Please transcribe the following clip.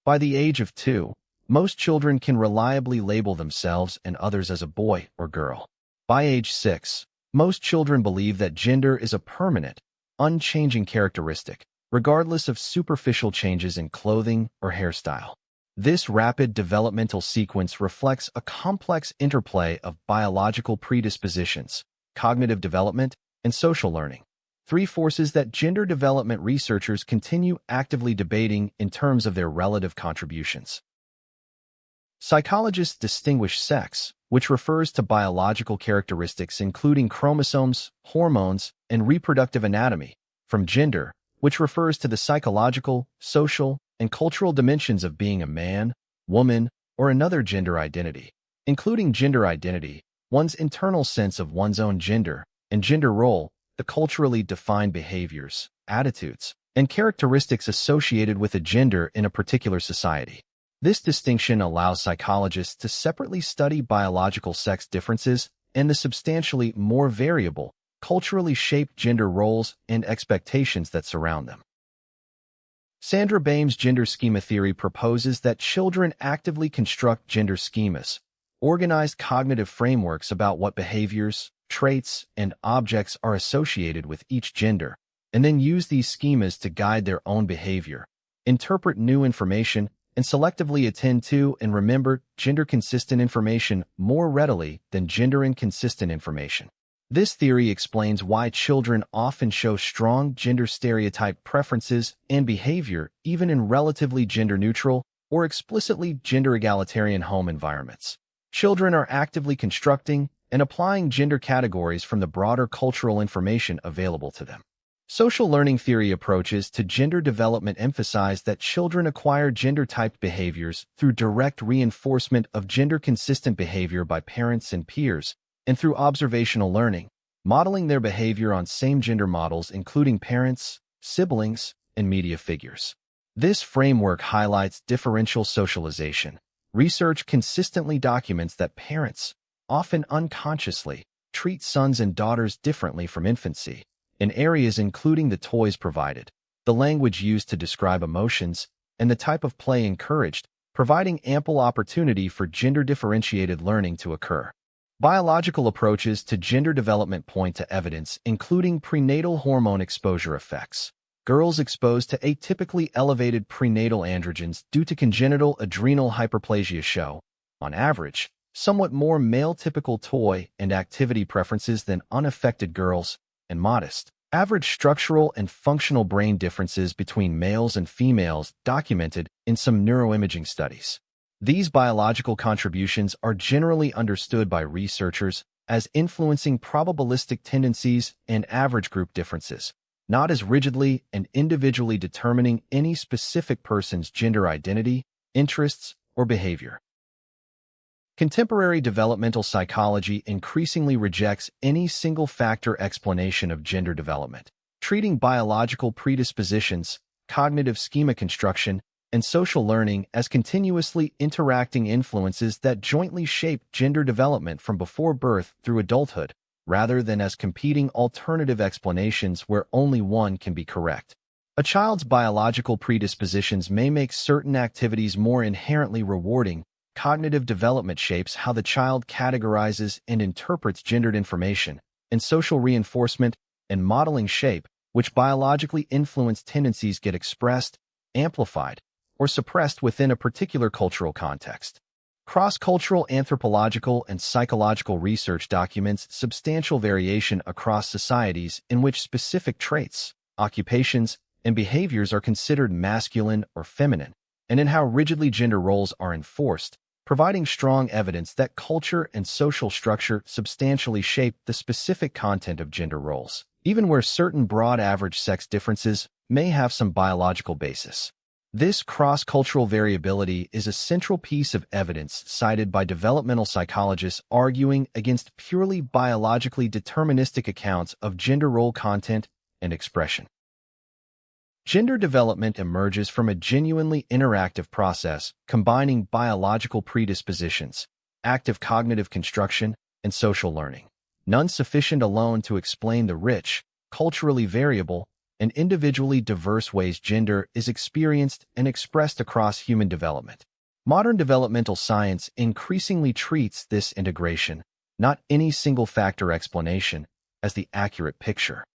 By the age of 2, most children can reliably label themselves and others as a boy or girl. By age 6, most children believe that gender is a permanent, unchanging characteristic, regardless of superficial changes in clothing or hairstyle. This rapid developmental sequence reflects a complex interplay of biological predispositions, cognitive development, and social learning, three forces that gender development researchers continue actively debating in terms of their relative contributions. Psychologists distinguish sex, which refers to biological characteristics including chromosomes, hormones, and reproductive anatomy, from gender, which refers to the psychological, social, and cultural dimensions of being a man, woman, or another gender identity, including gender identity, one's internal sense of one's own gender, and gender role, the culturally defined behaviors, attitudes, and characteristics associated with a gender in a particular society. This distinction allows psychologists to separately study biological sex differences and the substantially more variable, culturally shaped gender roles and expectations that surround them. Sandra Baim's gender schema theory proposes that children actively construct gender schemas, organized cognitive frameworks about what behaviors, traits, and objects are associated with each gender, and then use these schemas to guide their own behavior, interpret new information, and selectively attend to and remember gender-consistent information more readily than gender-inconsistent information. This theory explains why children often show strong gender stereotype preferences and behavior even in relatively gender-neutral or explicitly gender-egalitarian home environments. Children are actively constructing and applying gender categories from the broader cultural information available to them. Social learning theory approaches to gender development emphasize that children acquire gender-typed behaviors through direct reinforcement of gender-consistent behavior by parents and peers, and through observational learning, modeling their behavior on same-gender models including parents, siblings, and media figures. This framework highlights differential socialization. Research consistently documents that parents, often unconsciously, treat sons and daughters differently from infancy, in areas including the toys provided, the language used to describe emotions, and the type of play encouraged, providing ample opportunity for gender-differentiated learning to occur. Biological approaches to gender development point to evidence, including prenatal hormone exposure effects. Girls exposed to atypically elevated prenatal androgens due to congenital adrenal hyperplasia show, on average, somewhat more male-typical toy and activity preferences than unaffected girls, and modest, average structural and functional brain differences between males and females documented in some neuroimaging studies. These biological contributions are generally understood by researchers as influencing probabilistic tendencies and average group differences, not as rigidly and individually determining any specific person's gender identity, interests, or behavior. Contemporary developmental psychology increasingly rejects any single-factor explanation of gender development, treating biological predispositions, cognitive schema construction, and social learning as continuously interacting influences that jointly shape gender development from before birth through adulthood, rather than as competing alternative explanations where only one can be correct. A child's biological predispositions may make certain activities more inherently rewarding. Cognitive development shapes how the child categorizes and interprets gendered information, and social reinforcement and modeling shape which biologically influenced tendencies get expressed, amplified, or suppressed within a particular cultural context. Cross-cultural anthropological and psychological research documents substantial variation across societies in which specific traits, occupations, and behaviors are considered masculine or feminine, and in how rigidly gender roles are enforced, providing strong evidence that culture and social structure substantially shape the specific content of gender roles, even where certain broad average sex differences may have some biological basis. This cross-cultural variability is a central piece of evidence cited by developmental psychologists arguing against purely biologically deterministic accounts of gender role content and expression. Gender development emerges from a genuinely interactive process combining biological predispositions, active cognitive construction, and social learning, none sufficient alone to explain the rich, culturally variable, and individually diverse ways gender is experienced and expressed across human development. Modern developmental science increasingly treats this integration, not any single factor explanation, as the accurate picture.